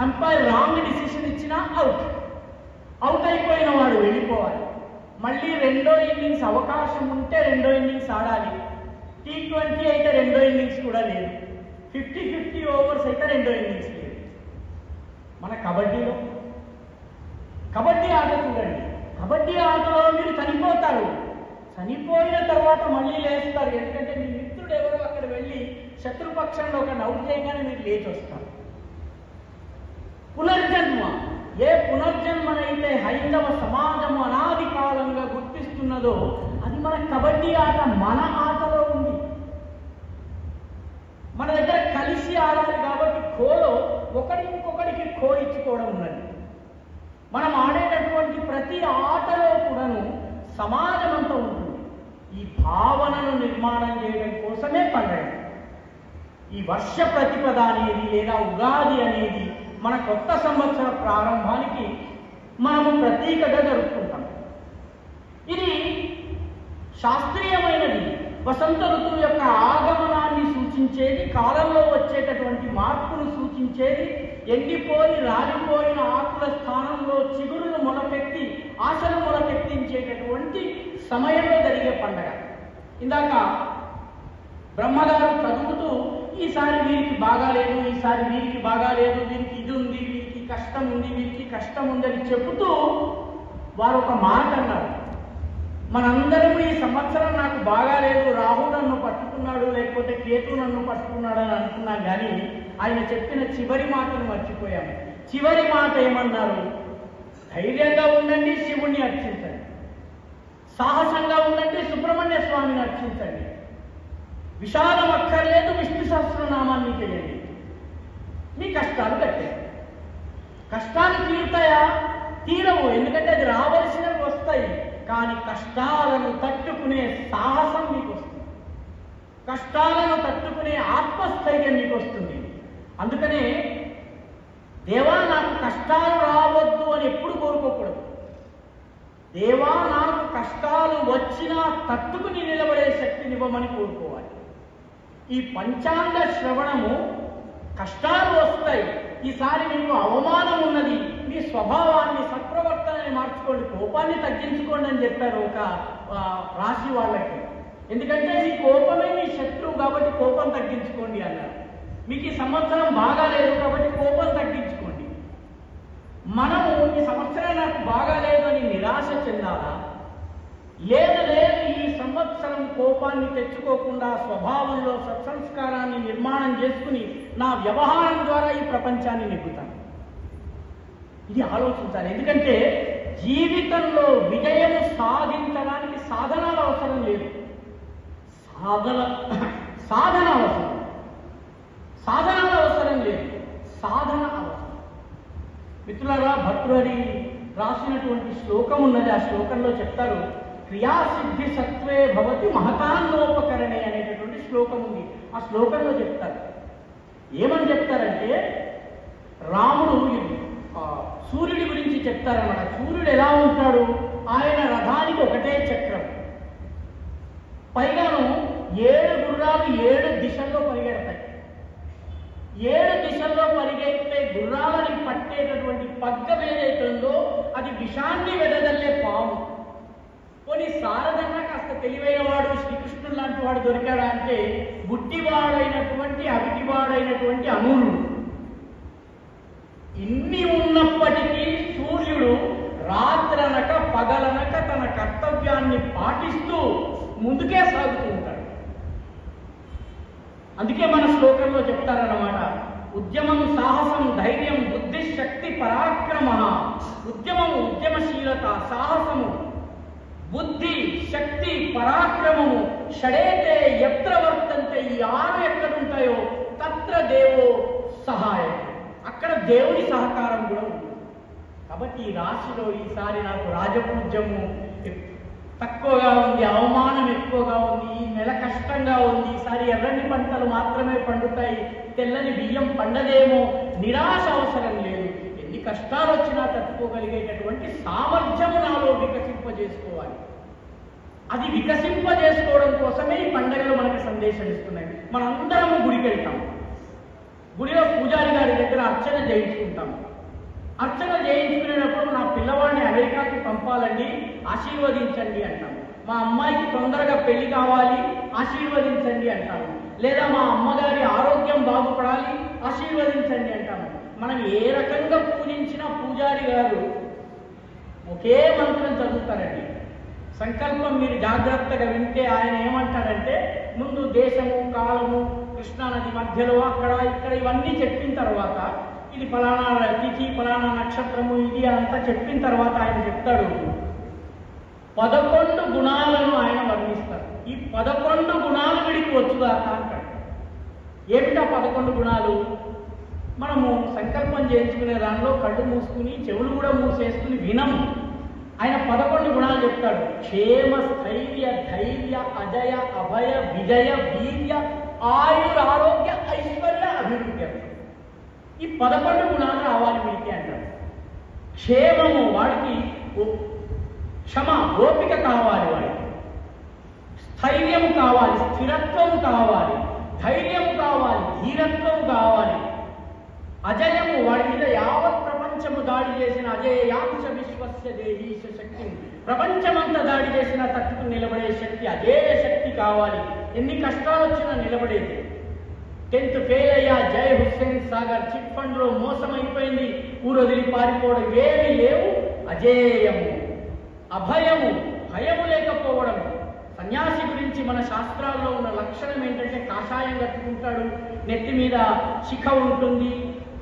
అంపైర్ రాంగ్ డిసిషన్ ఇచ్చినా అవుట్ అయిపోయిన వాడు వెళ్ళిపోవాలి. మళ్ళీ రెండో ఇన్నింగ్స్ అవకాశం ఉంటే రెండో ఇన్నింగ్స్ ఆడాలి. T20 అయితే రెండో ఇన్నింగ్స్ కూడా లేదు. 50-50 ఓవర్స్ అయితే రెండో ఇన్నింగ్స్ లేదు. మన కబడ్డీ ఆట చూడండి. కబడ్డీ ఆటలో మీరు చనిపోతారు. చనిపోయిన తర్వాత మళ్ళీ లేస్తారు. ఎందుకంటే మీ మిత్రుడు ఎవరో అక్కడ వెళ్ళి శత్రుపక్షంలో ఒక అవుట్ చేయగానే మీరు లేచి వస్తారు. పునర్జన్మ. ఏ పునర్జన్మనైతే హైందవ సమాజము అనాది కాలంగా గుర్తిస్తున్నదో అది మన కబడ్డీ ఆట మన ఆటలో ఉంది. మన దగ్గర కలిసి ఆడాలి కాబట్టి ఖోలో ఒకరికొకరికి ఖో ఇచ్చుకోవడం ఉన్నది. మనం ఆడేటటువంటి ప్రతి ఆటలో కూడాను సమాజం అంతా ఉంటుంది. ఈ భావనను నిర్మాణం చేయడం కోసమే పండుగ. ఈ వర్ష ప్రతిపద అనేది లేదా ఉగాది అనేది మన కొత్త సంవత్సర ప్రారంభానికి మనము ప్రతీకగా జరుపుకుంటాం. ఇది శాస్త్రీయమైనది. వసంత ఋతువు యొక్క ఆగమనాన్ని సూచించేది, కాలంలో వచ్చేటటువంటి మార్పును సూచించేది, ఎండిపోయి రాలిపోయిన ఆకుల స్థానంలో చిగురులు మొలకెత్తి ఆశలు మొలకెత్తించేటటువంటి సమయంలో జరిగే పండగ. ఇందాక బ్రహ్మగారు చదువుతూ ఈసారి వీరికి బాగాలేదు, ఈసారి వీరికి బాగాలేదు, వీరికి ఇది ఉంది, వీరికి కష్టం ఉంది, వీరికి కష్టం ఉందని చెబుతూ వారు ఒక మాట అన్నారు. మనందరము ఈ సంవత్సరం నాకు బాగాలేదు, రాహు నన్ను పట్టుకున్నాడు, లేకపోతే కేతు నన్ను పట్టుకున్నాడు అని అనుకున్నాం. కానీ ఆయన చెప్పిన చివరి మాటను మర్చిపోయాము. చివరి మాట ఏమన్నారు? ధైర్యంగా ఉండండి, శివుణ్ణి అర్చించండి. సాహసంగా ఉండండి, సుబ్రహ్మణ్య స్వామిని అర్చించండి. విషాదం అక్కర్లేదు, విష్ణు సహస్రనామాన్ని చేయండి. మీ కష్టాలు కట్టాయి. కష్టాలు తీరుతాయా? తీరవు. ఎందుకంటే అది రావలసినవి వస్తాయి. కానీ కష్టాలను తట్టుకునే సాహసం మీకు వస్తుంది. కష్టాలను తట్టుకునే ఆత్మస్థైర్యం మీకు వస్తుంది. అందుకనే దేవా నాకు కష్టాలు రావద్దు అని ఎప్పుడు కోరుకోకూడదు. దేవా నాకు కష్టాలు వచ్చినా తట్టుకుని నిలబడే శక్తినివ్వమని కోరుకోవాలి. ఈ పంచాంగ శ్రవణము కష్టాలు వస్తాయి, ఈసారి మీకు అవమానం ఉన్నది, మీ స్వభావాన్ని సత్ప్రవర్తనని మార్చుకోండి, కోపాన్ని తగ్గించుకోండి అని చెప్పారు ఒక రాశి వాళ్ళకి. ఎందుకంటే మీ కోపమే మీ శత్రువు కాబట్టి కోపం తగ్గించుకోండి అన్నారు. మీకు ఈ సంవత్సరం బాగాలేదు కాబట్టి కోపం తగ్గించుకోండి. మనము ఈ సంవత్సరం నాకు బాగాలేదు అని నిరాశ చెందాలా? లేదు, ఈ సంవత్సరం కోపాన్ని తెచ్చుకోకుండా స్వభావంలో సత్సంస్కారాన్ని నిర్మాణం చేసుకుని నా వ్యవహారం ద్వారా ఈ ప్రపంచాన్ని నెగ్గుతాను. ఇది ఆలోచించాలి. ఎందుకంటే జీవితంలో విజయము సాధించడానికి సాధనాలు అవసరం లేదు, సాధన అవసరం. సాధనాలు అవసరం లేదు, సాధన అవసరం. మిత్రులారా, భర్తృహరి రాసినటువంటి శ్లోకం ఉన్నది. ఆ శ్లోకంలో చెప్తారు, క్రియాసిద్ధి సత్వే భవతి మహతాన్నోపకరణే అనేటటువంటి శ్లోకం ఉంది. ఆ శ్లోకంలో చెప్తారు, ఏమని చెప్తారంటే రాముడు సూర్యుడి గురించి చెప్తారన్నమాట. సూర్యుడు ఎలా ఉంటాడు? ఆయన రథానికి ఒకటే చక్రం, పైగాను 7 గుర్రాలు 7 దిశల్లో పరిగెడతాయి. 7 దిశల్లో పరిగెత్తే గుర్రాలని పట్టేటటువంటి పగ్గం ఏదైతే ఉందో అది విషాన్ని వెదజల్లే పాము. పోనీ శారదన్నా కాస్త తెలివైన వాడు శ్రీకృష్ణుడు లాంటి వాడు దొరికాడా అంటే బుద్ధివాడైనటువంటి అవిటివాడైనటువంటి అనూరుడు. ఇన్ని ఉన్నప్పటికీ సూర్యుడు రాత్రనక పగలనక తన కర్తవ్యాన్ని పాటిస్తూ ముందుకే సాగుతూ ఉంటాడు. అందుకే మన శ్లోకంలో చెప్తారన్నమాట, ఉద్యమం సాహసం ధైర్యం బుద్ధి శక్తి పరాక్రమ. ఉద్యమము ఉద్యమశీలత, సాహసము బుద్ధి శక్తి పరాక్రమము, షడేతే ఎత్ర వర్తంతే, ఈ 6 ఎక్కడుంటాయో తత్ర దేవో సహాయం, అక్కడ దేవుని సహకారం కూడా ఉంటుంది. కాబట్టి ఈ రాశిలో ఈసారి నాకు రాజపూజ్యము తక్కువగా ఉంది, అవమానం ఎక్కువగా ఉంది, ఈ నెల కష్టంగా ఉంది, ఈసారి ఎర్రని పంటలు మాత్రమే పండుతాయి, తెల్లని బియ్యం పండదేమో, నిరాశ అవసరం లేదు. ఎన్ని కష్టాలు వచ్చినా తట్టుకోగలిగేటటువంటి సామర్థ్యము నాలో వికసింపజేసుకోవాలి. అది వికసింపజేసుకోవడం కోసమే ఈ పండుగలు మనకు సందేశం ఇస్తున్నాయి. మనందరము గుడికి వెళ్తాం, గుడిలో పూజారి గారి దగ్గర అర్చన చేయించుకుంటాం. అర్చన చేయించుకునేటప్పుడు నా పిల్లవాడిని అమెరికాకి పంపాలండి, ఆశీర్వదించండి అంటాం. మా అమ్మాయికి తొందరగా పెళ్లి కావాలి, ఆశీర్వదించండి అంటాము. లేదా మా అమ్మగారి ఆరోగ్యం బాగుపడాలి, ఆశీర్వదించండి అంటాము. మనం ఏ రకంగా పూజించినా పూజారి గారు ఒకే మంత్రం చదువుతారండి. సంకల్పం మీరు జాగ్రత్తగా వింటే ఆయన ఏమంటాడంటే, ముందు దేశము కాలము కృష్ణానది మధ్యలో అక్కడ ఇక్కడ ఇవన్నీ చెప్పిన తర్వాత, ఇది ఫలానా తిథి ఫలానా నక్షత్రము ఇది అంతా చెప్పిన తర్వాత ఆయన చెప్తాడు 11 గుణాలను ఆయన వర్ణిస్తారు. ఈ 11 గుణాలు వీడికి వచ్చుదాక అంటాడు. ఏమిటా 11 గుణాలు? మనము సంకల్పం చేయించుకునే దానిలో కళ్ళు మూసుకుని చెవులు కూడా మూసేసుకుని వినము. ఆయన 11 గుణాలు చెప్తాడు. క్షేమ స్థైర్య ధైర్య అజయ అభయ విజయ వీర్య ఆయురారోగ్య ఐశ్వర్య అభివృద్ధి. ఈ 11 గుణాలు రావాలి వీడికి అంటారు. క్షేమము, వాడికి క్షమ ఓపిక కావాలి, వాడికి స్థైర్యము కావాలి, స్థిరత్వము కావాలి, ధైర్యము కావాలి, ధీరత్వము కావాలి. అజయము, వాడి మీద యావత్ ప్రపంచము దాడి చేసిన అజేయాంశ విశ్వస్య దేహీశ శక్తి, ప్రపంచమంతా దాడి చేసిన తట్టుకుని నిలబడే శక్తి, అదే శక్తి కావాలి. ఎన్ని కష్టాలు వచ్చినా నిలబడేది. 10th ఫెయిల్ అయ్యా, జై హుస్సేన్ సాగర్, చిట్ ఫండ్ లో మోసం అయిపోయింది, ఊరు వదిలి పారిపోవడం, ఏమీ లేవు. అజేయము, అభయము, భయము లేకపోవడం. సన్యాసి గురించి మన శాస్త్రాల్లో ఉన్న లక్షణం ఏంటంటే, కాషాయం కట్టుకుంటాడు, నెత్తి మీద శిఖ ఉంటుంది,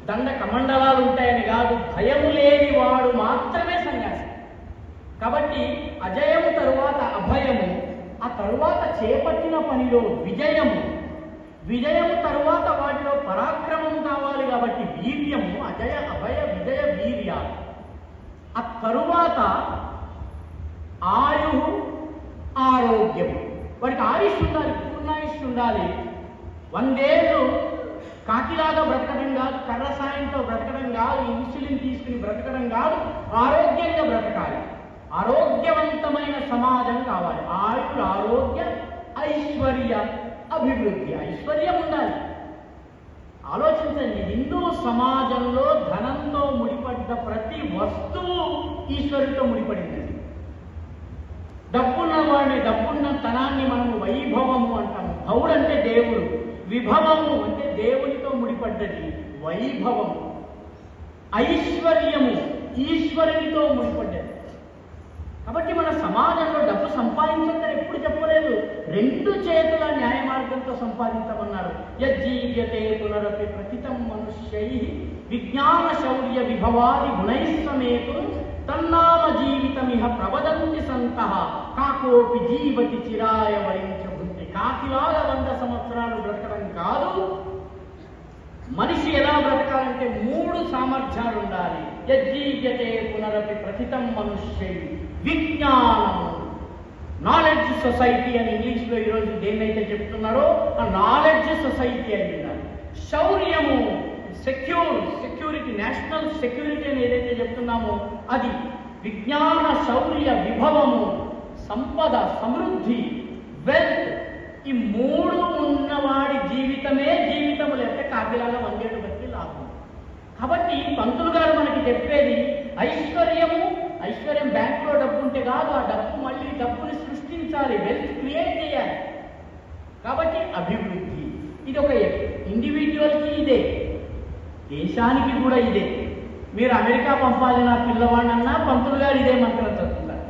దండ కమండలాలు ఉంటాయని కాదు, భయము లేని వాడు మాత్రమే సన్యాసి. కాబట్టి అజయము తరువాత అభయము, ఆ తరువాత చేపట్టిన పనిలో విజయము, విజయము తరువాత వాటిలో పరాక్రమము కావాలి. కాబట్టి వీర్యము, అజయ అభయ విజయ వీర్య. ఆ తరువాత ఆయు ఆరోగ్యము, వాడికి ఆయుష్ ఉండాలి, పూర్ణాయుష్ ఉండాలి. 100 ఏళ్ళు కాకిలాగా బ్రతకడం కాదు, కర్ర సాయంతో బ్రతకడం కాదు, ఇన్సులిన్ తీసుకుని బ్రతకడం కాదు, ఆరోగ్యంగా బ్రతకాలి. ఆరోగ్యవంతమైన సమాజం కావాలి. ఆయుర్ ఆరోగ్య ఐశ్వర్య అభివృద్ధి, ఐశ్వర్యం ఉండాలి. ఆలోచించండి, హిందూ సమాజంలో ధనంతో ముడిపడ్డ ప్రతి వస్తువు ఈశ్వరుడితో ముడిపడింది. డబ్బున్న వాడిని, డబ్బున్న తనాన్ని మనము వైభవము అంటాము. భవుడు అంటే దేవుడు, విభవము అంటే దేవునితో ముడిపడ్డది వైభవము. ఐశ్వర్యము ఈశ్వరునితో ముడిపడ్డది. కాబట్టి మన సమాజంలో డబ్బు సంపాదించొద్దని ఎప్పుడు చెప్పలేదు, 2 చేతుల న్యాయ మార్గంతో సంపాదించమన్నారు. యజ్జీవ్యతే పునరపి ప్రతితం మనుష్యై విజ్ఞాన శౌర్య విభవాది గుణైస్సమేతు తన్నామ జీవితమిహ ప్రవదంతి సంతః కాకోపి జీవతి చిరాయ వరించబుద్ధి. కాకిలాగా 100 సంవత్సరాలు బ్రతకడం కాదు. మనిషి ఎలా బ్రతకాలంటే 3 సామర్థ్యాలు ఉండాలి. యజ్జీవ్యతే పునరపి ప్రతితం మనుష్యై విజ్ఞానము, నాలెడ్జ్ సొసైటీ అని ఇంగ్లీష్లో ఈరోజు దేన్నైతే చెప్తున్నారో ఆ నాలెడ్జ్ సొసైటీ అని ఉండాలి. శౌర్యము, సెక్యూరిటీ, నేషనల్ సెక్యూరిటీ అని ఏదైతే చెప్తున్నామో అది. విజ్ఞాన శౌర్య విభవము, సంపద సమృద్ధి వెల్త్, ఈ 3 ఉన్నవాడి జీవితమే జీవితము, లేకపోతే కాకిలాగా 100 ఏళ్ళు బతికి లాభం. కాబట్టి పంతులు గారు మనకి చెప్పేది ఐశ్వర్యము ఐశ్వర్యం బ్యాంకులో డబ్బు ఉంటే కాదు, ఆ డబ్బు మళ్ళీ డబ్బుని సృష్టించాలి, వెల్త్ క్రియేట్ చేయాలి. కాబట్టి అభివృద్ధి ఇది ఒక ఇండివిజువల్కి ఇదే, దేశానికి కూడా ఇదే. మీరు అమెరికా పంపాలి నా పిల్లవాడినన్నా పంతులు గారు ఇదే మంత్రం చదువుతారు.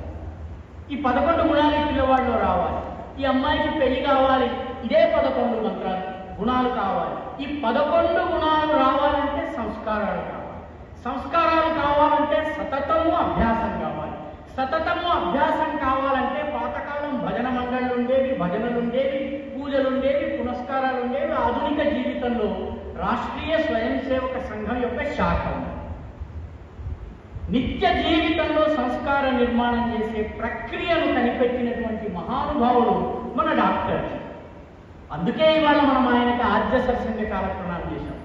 ఈ 11 గుణాలు పిల్లవాడిలో రావాలి. ఈ అమ్మాయికి పెళ్లి కావాలి, ఇదే 11 మంత్రాలు గుణాలు కావాలి. ఈ 11 గుణాలు రావాలంటే సంస్కారాలు కావాలి. సంస్కారాలు కావాలంటే సతతము అభ్యాసం కావాలి. సతతము అభ్యాసం కావాలంటే పాతకాలం భజన మండళ్ళు ఉండేవి, భజనలు ఉండేవి, పూజలు ఉండేవి, పునస్కారాలు ఉండేవి. ఆధునిక జీవితంలో రాష్ట్రీయ స్వయం సేవక సంఘం యొక్క శాఖ ఉంది. నిత్య జీవితంలో సంస్కార నిర్మాణం చేసే ప్రక్రియను కనిపెట్టినటువంటి మహానుభావుడు మన డాక్టర్. అందుకే ఇవాళ మనం ఆయనకి ఆద్య సత్సంగ చాలక ప్రణామం చేశాం.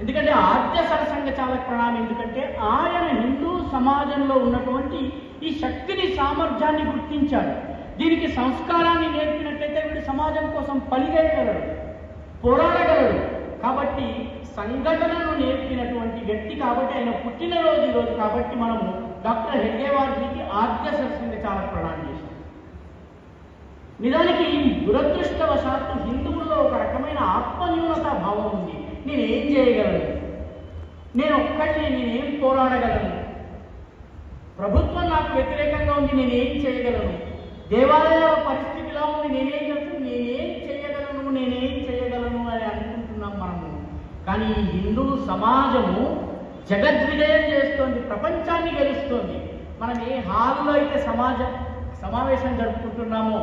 ఎందుకంటే ఆద్య సత్సంగ చాలక ప్రణామం ఎందుకంటే ఆయన హిందూ సమాజంలో ఉన్నటువంటి ఈ శక్తిని, సామర్థ్యాన్ని గుర్తించాడు. దీనికి సంస్కారాన్ని నేర్పినట్లయితే వీడు సమాజం కోసం పనిచేయగలడు, పోరాడగలడు. కాబట్టి సంఘటనను నేర్పినటువంటి వ్యక్తి కాబట్టి ఆయన పుట్టినరోజు ఈరోజు కాబట్టి మనము డాక్టర్ హెడ్గేవార్జీకి ఆద్య సత్సంగ చాలక ప్రణామం చేశాం. నిజానికి దురదృష్టవశాత్తు హిందువుల్లో ఒక రకమైన ఆత్మన్యూనతా భావం ఉంది. నేనేం చేయగలను, నేను ఒక్కటి, నేనేం పోరాడగలను, ప్రభుత్వం నాకు వ్యతిరేకంగా ఉంది, నేనేం చేయగలను, దేవాలయాల పరిస్థితిలా ఉంది, నేనేం చేయగలను అని అనుకుంటున్నాం మనము. కానీ ఈ హిందూ సమాజము జగద్విజయం చేస్తోంది, ప్రపంచాన్ని గెలుస్తోంది. మనం ఏ హాల్లో అయితే సమావేశం జరుపుకుంటున్నామో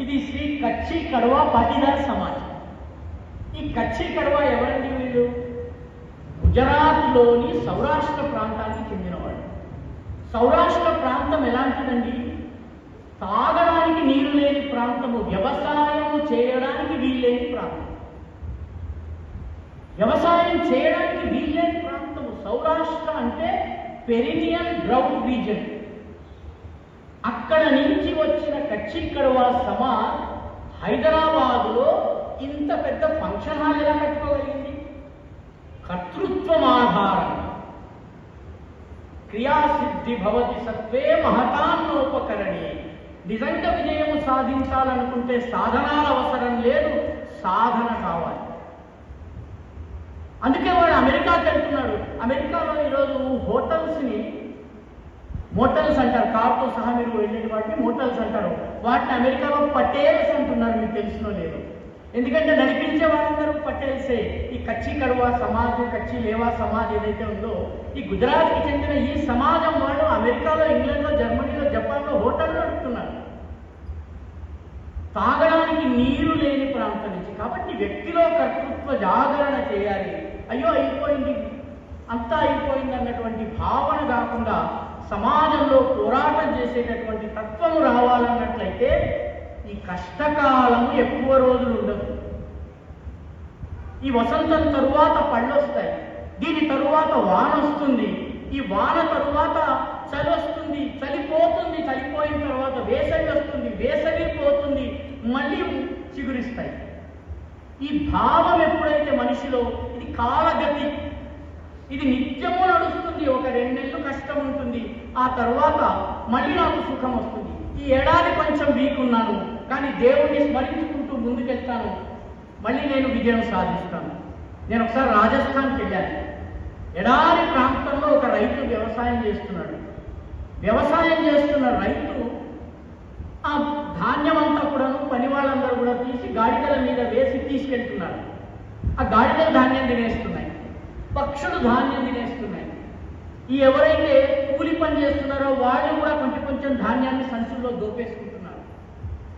ఇది శ్రీ కచ్చి కడవ పాటీదార్ సమాజం. ఈ కచ్చి కడవ ఎవరండి? వీళ్ళు గుజరాత్లోని సౌరాష్ట్ర ప్రాంతానికి చెందినవాడు. సౌరాష్ట్ర ప్రాంతం ఎలాంటిదండి? తాగడానికి నీరు లేని ప్రాంతము, వ్యవసాయము చేయడానికి వీల్లేని ప్రాంతం. వ్యవసాయం చేయడానికి వీల్లేని ప్రాంతము సౌరాష్ట్ర అంటే పెరినియల్ డ్రౌట్ రీజన్. అక్కడ నుంచి వచ్చిన కచ్చి కడవ సమాజ్ హైదరాబాదులో ఇంత పెద్ద ఫంక్షన్ హాల్ ఎలా కట్టుకోగలిగింది? కర్తృత్వం ఆధారంగా. క్రియాసిద్ధి భవతి సత్వే మహతాన్నోపకరణి. నిజంగా విజయము సాధించాలనుకుంటే సాధనాల అవసరం లేదు, సాధన కావాలి. అందుకే వాడు అమెరికాకి వెళ్తున్నాడు. అమెరికాలో ఈరోజు మోటల్స్ అంటారు, కార్తో సహా మీరు వెళ్ళేది వాటిని మోటల్స్ అంటారు. వాటిని అమెరికాలో పటేల్స్ అంటున్నారు, మీకు తెలిసినో లేదు. ఎందుకంటే నడిపించే వాళ్ళందరూ పటేల్సే. ఈ కచ్చి కడవ సమాజ్, కచ్చి లేవా సమాజ్ ఏదైతే ఉందో, ఈ గుజరాత్కి చెందిన ఈ సమాజం వాళ్ళు అమెరికాలో, ఇంగ్లాండ్లో, జర్మనీలో, జపాన్లో హోటల్ నడుపుతున్నారు. తాగడానికి నీరు లేని ప్రాంతం నుంచి. కాబట్టి వ్యక్తిలో కర్తృత్వ జాగరణ చేయాలి. అయ్యో అయిపోయింది, అంతా అయిపోయింది అన్నటువంటి భావన కాకుండా సమాజంలో పోరాటం చేసేటటువంటి తత్వము రావాలన్నట్లయితే ఈ కష్టకాలము ఎక్కువ రోజులు ఉండదు. ఈ వసంతం తరువాత పళ్ళు వస్తాయి, దీని తరువాత వాన వస్తుంది, ఈ వాన తరువాత చలి వస్తుంది, చలిపోతుంది, చలిపోయిన తర్వాత వేసవి వస్తుంది, వేసవి పోతుంది, మళ్ళీ చిగురిస్తాయి. ఈ భావం ఎప్పుడైతే మనిషిలో, ఇది కాలగతి, ఇది నిత్యము నడుస్తుంది. ఒక 2 నెలలు కష్టం ఉంటుంది, ఆ తర్వాత మళ్ళీ నాకు సుఖం వస్తుంది. ఈ ఏడాది కొంచెం వీక్ ఉన్నాను, కానీ దేవుణ్ణి స్మరించుకుంటూ ముందుకెళ్తాను, మళ్ళీ నేను విజయం సాధిస్తాను. నేను ఒకసారి రాజస్థాన్కి వెళ్ళాను. ఎడారి ప్రాంతంలో ఒక రైతు వ్యవసాయం చేస్తున్నాడు. వ్యవసాయం చేస్తున్న రైతు ఆ ధాన్యం అంతా కూడా పని వాళ్ళందరూ కూడా తీసి గాడిదల మీద వేసి తీసుకెళ్తున్నారు. ఆ గాడిదలు ధాన్యం తినేస్తున్నాయి, పక్షులు ధాన్యం తినేస్తున్నాయి. ఈ ఎవరైతే కూలి పని చేస్తున్నారో వాళ్ళు కూడా కొంచెం ధాన్యాన్ని సంచుల్లో దోపేసుకుంటున్నారు.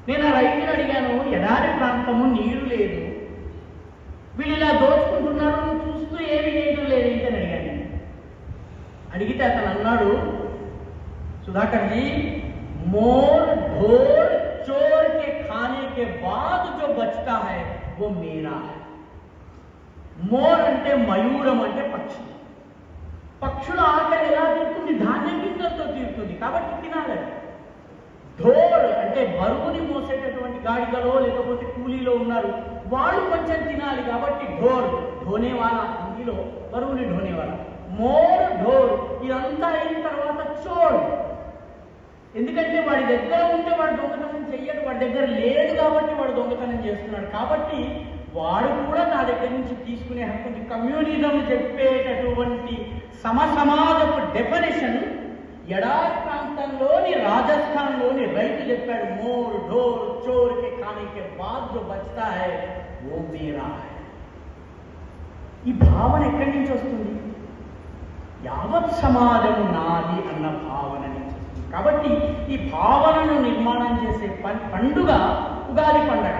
నేను ఆ రైతుని అడిగాను, ఎడారి ప్రాంతము, నీరు లేదు, వీళ్ళు ఇలా దోచుకుంటున్నారు, చూస్తూ ఏమి చేయడం లేదు ఏంటని అడిగాను. అడిగితే అతను అన్నాడు, సుధాకర్ जी, मोर ढोर चोर के खाने के बाद जो बचता है वो मेरा है. మోర్ అంటే మయూరం, అంటే పక్షి. పక్షుల ఆకలి ఎలా తీరుతుంది? ధాన్యం గింజలతో తీరుతుంది, కాబట్టి తినాలి. ఢోర్ అంటే బరువుని మోసేటటువంటి గాడిదలో లేకపోతే కూలీలో ఉన్నారు, వాళ్ళు కొంచెం తినాలి, కాబట్టి ఢోర్, ఢోనేవాలా, హిందీలో బరువుని ఢోనేవాలా. మోర్ ఢోర్, ఇదంతా అయిన తర్వాత చోర్, ఎందుకంటే వాడి దగ్గర ఉంటే వాడు దొంగతనం చెయ్యడు, వాడి దగ్గర లేదు కాబట్టి వాడు దొంగతనం చేస్తున్నాడు. కాబట్టి వాడు కూడా నా దగ్గర నుంచి తీసుకునే హక్కు. కమ్యూనిజం చెప్పేటటువంటి సమసమాజపు డెఫినేషన్ ఎడారి ప్రాంతంలోని రాజస్థాన్లోని రైతు చెప్పాడు. మోర్ ఢోర్ చోర్ కే ఖానే కే బాద్ జో బచ్తా హై వో మేరా హై. ఈ భావన ఎక్కడి నుంచి వస్తుంది? యావత్ సమాజం నాది అన్న భావన నుంచి వస్తుంది. కాబట్టి ఈ భావనను నిర్మాణం చేసే పండుగ ఉగాది పండుగ.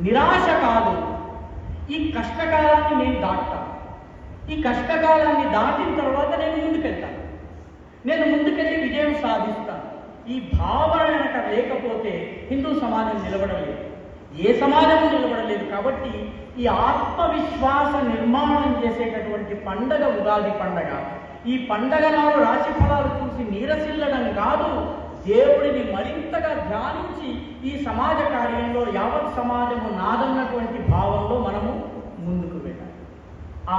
నిరాశ కాదు, ఈ కష్టకాలాన్ని నేను దాటుతాను. ఈ కష్టకాలాన్ని దాటిన తర్వాత నేను ముందుకెళ్తాను, నేను ముందుకెళ్ళి విజయం సాధిస్తాను. ఈ భావన కనుక లేకపోతే హిందూ సమాజం నిలబడలేదు, ఏ సమాజము నిలబడలేదు. కాబట్టి ఈ ఆత్మవిశ్వాస నిర్మాణం చేసేటటువంటి పండగ ఉగాది పండగ. ఈ పండగ నాడు రాశి ఫలాలు చూసి నీరసిల్లడం కాదు, దేవుడిని మరింతగా ధ్యానించి ఈ సమాజ కార్యంలో యావత్ సమాజము నాదన్నటువంటి భావంలో మనము ముందుకు వెళ్ళాలి. ఆ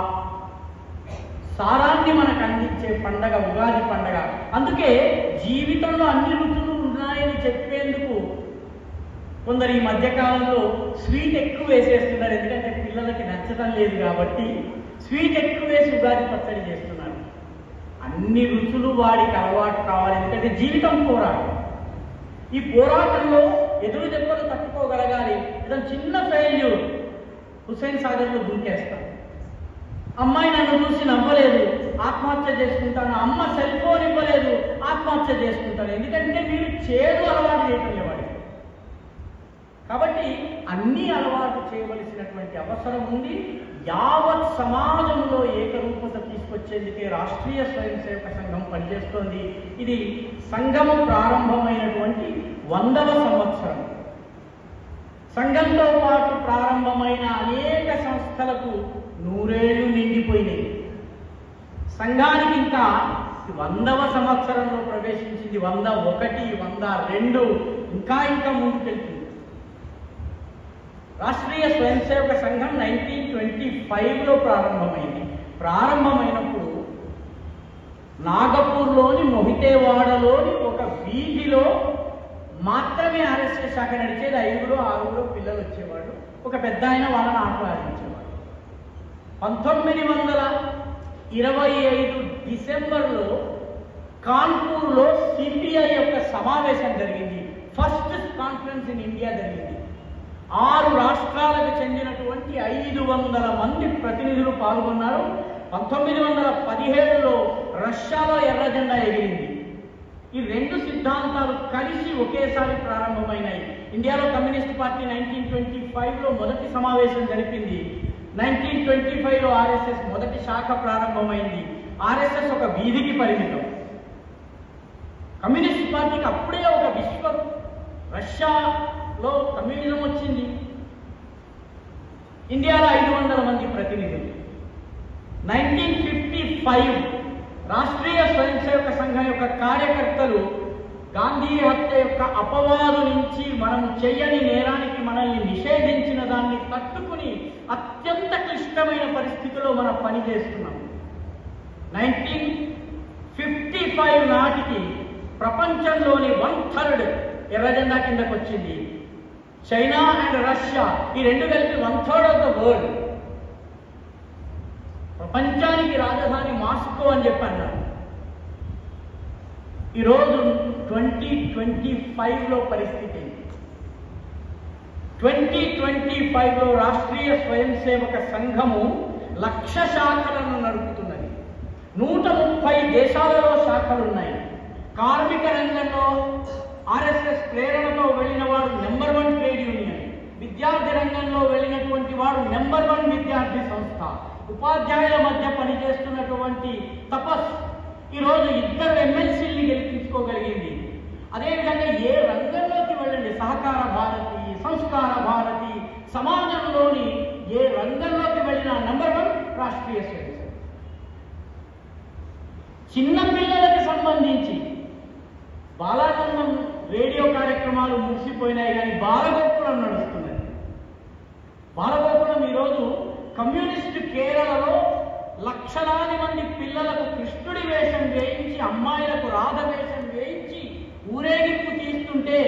సారాన్ని మనకు అందించే పండగ ఉగాది పండగ. అందుకే జీవితంలో అన్ని రుచులు ఉన్నాయని చెప్పేందుకు కొందరు ఈ మధ్యకాలంలో స్వీట్ ఎక్కువ వేసేస్తున్నారు. ఎందుకంటే పిల్లలకి నచ్చడం లేదు కాబట్టి స్వీట్ ఎక్కువ వేసి ఉగాది పచ్చడి చేస్తున్నారు. అన్ని రుచులు వాడికి అలవాటు కావాలి. ఎందుకంటే జీవితం పోరాటం. ఈ పోరాటంలో ఎదురు దెబ్బలు తట్టుకోగలగాలి. ఏదైనా చిన్న ఫెయిల్యూర్, హుస్సేన్ సాగర్లో దూకేస్తాను, అమ్మాయి నన్ను చూసి నవ్వలేదు, ఆత్మహత్య చేసుకుంటాను, అమ్మ సెల్ ఫోన్ ఇవ్వలేదు, ఆత్మహత్య చేసుకుంటాను. ఎందుకంటే మీరు చేదు అలవాటు చేయటం వాడికి. కాబట్టి అన్ని అలవాటు చేయవలసినటువంటి అవసరం ఉంది. యావత్ సమాజంలో ఏకరూపత తీసుకొచ్చేందుకే రాష్ట్రీయ స్వయం సేవక సంఘం పనిచేస్తోంది. ఇది సంఘము ప్రారంభమైనటువంటి 100వ సంవత్సరం. సంఘంతో పాటు ప్రారంభమైన అనేక సంస్థలకు 100 ఏళ్ళు నిండిపోయినాయి. సంఘానికి ఇంకా 100వ సంవత్సరంలో ప్రవేశించింది. 101, 102 ఇంకా ముందుకెళ్తుంది. రాష్ట్రీయ స్వయం సేవక సంఘం 1925లో ప్రారంభమైంది. ప్రారంభమైనప్పుడు నాగపూర్లోని మొహితేవాడలోని ఒక వీధిలో మాత్రమే ఆర్ఎస్ఎస్ శాఖ నడిచేది. 5 6 పిల్లలు వచ్చేవాడు. ఒక పెద్ద ఆయన వాళ్ళని ఆహ్వానించేవాడు. 1925 డిసెంబర్లో కాన్పూర్లో సిపిఐ యొక్క సమావేశం జరిగింది. ఫస్ట్ కాన్ఫరెన్స్ ఇన్ ఇండియా జరిగింది. 6 రాష్ట్రాలకు చెందినటువంటి 500 మంది ప్రతినిధులు పాల్గొన్నారు. 1917లో రష్యాలో ఎర్ర జెండా ఎగిరింది. ఈ 2 సిద్ధాంతాలు కలిసి ఒకేసారి ప్రారంభమైనాయి. ఇండియాలో కమ్యూనిస్ట్ పార్టీ 1925లో మొదటి సమావేశం జరిపింది. 1925లో ఆర్ఎస్ఎస్ మొదటి శాఖ ప్రారంభమైంది. ఆర్ఎస్ఎస్ ఒక వీధికి పరిమితం. కమ్యూనిస్ట్ పార్టీకి అప్పుడే ఒక విశ్వ రష్యాలో కమ్యూనిజం వచ్చింది. ఇండియాలో 500 మంది ప్రతినిధులు. 1955 రాష్ట్రీయ స్వయం సేవక సంఘం యొక్క కార్యకర్తలు గాంధీ హత్య యొక్క అపవాదు నుంచి మనము చెయ్యని నేరానికి మనల్ని నిషేధించిన దాన్ని తట్టుకుని అత్యంత క్లిష్టమైన పరిస్థితిలో మనం పనిచేస్తున్నాం. 1955 నాటికి ప్రపంచంలోని 1/3 ఎర్రజెండా కిందకు వచ్చింది. చైనా అండ్ రష్యా ఈ 2 కలిపి 1/3 ఆఫ్ ద వరల్డ్. ప్రపంచానికి రాజధాని మాస్కో అని చెప్పాను. ఈరోజు 2025లో పరిస్థితి. 2025లో రాష్ట్రీయ స్వయం సేవక సంఘము 1,00,000 శాఖలను నడుపుతున్నది. 130 దేశాలలో శాఖలున్నాయి. కార్మిక రంగంలో ఆర్ఎస్ఎస్ ప్రేరణతో వెళ్ళిన వాడు నెంబర్ 1 ట్రేడ్ యూనియన్. విద్యార్థి రంగంలో వెళ్ళినటువంటి వాడు నెంబర్ 1 విద్యార్థి సంస్థ. ఉపాధ్యాయుల మధ్య పనిచేస్తున్నటువంటి తపస్ ఈరోజు 2 ఎమ్మెల్సీల్ని గెలిపించుకోగలిగింది. అదేవిధంగా ఏ రంగంలోకి వెళ్ళండి, సహకార భారతి, సంస్కార భారతి, సమాజంలోని ఏ రంగంలోకి వెళ్ళినా నెంబర్ 1 రాష్ట్రీయ స్వయం సేవక. చిన్న పిల్లలకు సంబంధించి బాలానందం రేడియో కార్యక్రమాలు ముగిసిపోయినాయి, కానీ బాలగోకులం నడుస్తున్నది. బాలగోకులం ఈరోజు కమ్యూనిస్ట్ కేరళలో లక్షలాది మంది పిల్లలకు కృష్ణుడి వేషం వేయించి, అమ్మాయిలకు రాధ వేషం వేయించి ఊరేగింపు తీస్తుంటే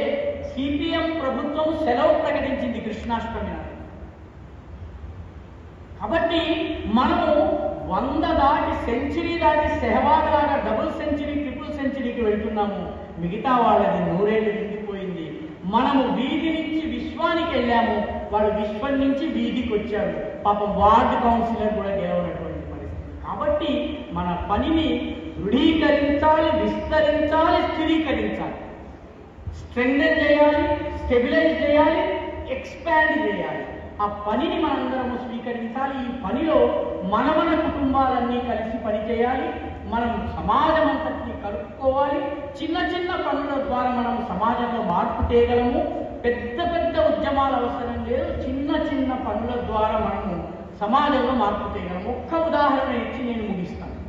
సిపిఎం ప్రభుత్వం సెలవు ప్రకటించింది కృష్ణాష్టమి నాడు. కాబట్టి మనము 100 దాటి సెంచరీ దాటి సెహవాగ్ లాగా డబుల్ సెంచరీ ట్రిపుల్ సెంచరీకి వెళ్తున్నాము. మిగతా వాళ్ళది 100 ఏళ్ళు నిండిపోయింది. మనము వీధి నుంచి విశ్వానికి వెళ్ళాము, వాళ్ళు విశ్వం నుంచి వీధికి వచ్చారు. పాపం వార్డు కౌన్సిలర్ కూడా గెలవనటువంటి పరిస్థితి. కాబట్టి మన పనిని దృఢీకరించాలి, విస్తరించాలి, స్థిరీకరించాలి, స్ట్రెంగ్థెన్ చేయాలి, స్టెబిలైజ్ చేయాలి, ఎక్స్పాండ్ చేయాలి. ఆ పనిని మనందరము స్వీకరించాలి. ఈ పనిలో మన కుటుంబాలన్నీ కలిసి పనిచేయాలి. మనం సమాజం అంతటిని కలుపుకోవాలి. చిన్న చిన్న పనుల ద్వారా మనం సమాజంలో మార్పు తేగలము. పెద్ద పెద్ద ఉద్యమాలు అవసరం లేదు. చిన్న చిన్న పనుల ద్వారా మనము సమాజంలో మార్పు తేగలము. ఒక్క ఉదాహరణ ఇచ్చి నేను ముగిస్తాను.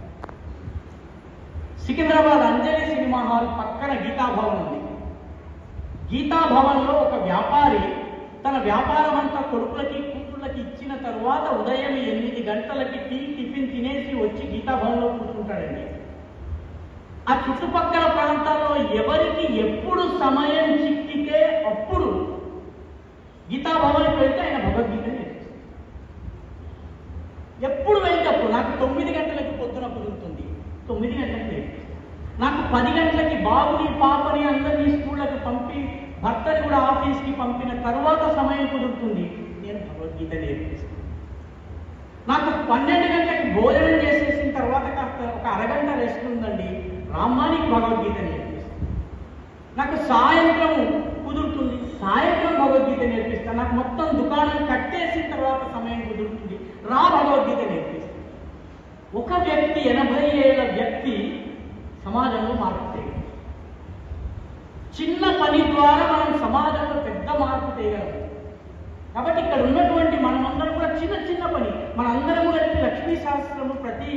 సికింద్రాబాద్ అంజలి సినిమా హాల్ పక్కన గీతాభవన్ ఉంది. గీతాభవన్లో ఒక వ్యాపారి తన వ్యాపారం అంతా కొడుకులకి కూతుళ్ళకి ఇచ్చిన తరువాత ఉదయం 8 గంటలకి టిఫిన్ తినేసి వచ్చి గీతాభవన్లో కూర్చుంటాడండి. ఆ చుట్టుపక్కల ప్రాంతాల్లో ఎవరికి ఎప్పుడు సమయం చిక్కితే అప్పుడు గీతాభవన్కి వెళ్తే ఆయన భగవద్గీత నేర్పిస్తారు. ఎప్పుడు వెళ్తే అప్పుడు. నాకు 9 గంటలకి పొద్దున కుదురుతుంది, 9 గంటలకు నేర్పిస్తారు. నాకు 10 గంటలకి బాబుని పాపని అందరినీ స్కూళ్ళకి పంపి భర్తని కూడా ఆఫీస్కి పంపిన తరువాత సమయం కుదురుతుంది, నేను భగవద్గీత నేర్పిస్తాను. నాకు 12 గంటలకి భోజనం చేసేసిన తర్వాత కాస్త ఒక అరగంట రెస్ట్ ఉందండి, రామానికి భగవద్గీత నేర్పిస్తాను. నాకు సాయంత్రం కుదురుతుంది, సాయంత్రం భగవద్గీత నేర్పిస్తాను. నాకు మొత్తం దుకాణం కట్టేసిన తర్వాత సమయం కుదురుతుంది, భగవద్గీత నేర్పిస్తాను. ఒక వ్యక్తి 80 ఏళ్ల వ్యక్తి సమాజంలో మార్పు తేగలరు. చిన్న పని ద్వారా మనం సమాజంలో పెద్ద మార్పు తేగలము. కాబట్టి ఇక్కడ ఉన్నటువంటి మనమందరం కూడా చిన్న చిన్న పని, మనందరం కలిపి లక్ష్మీ సహస్రము ప్రతి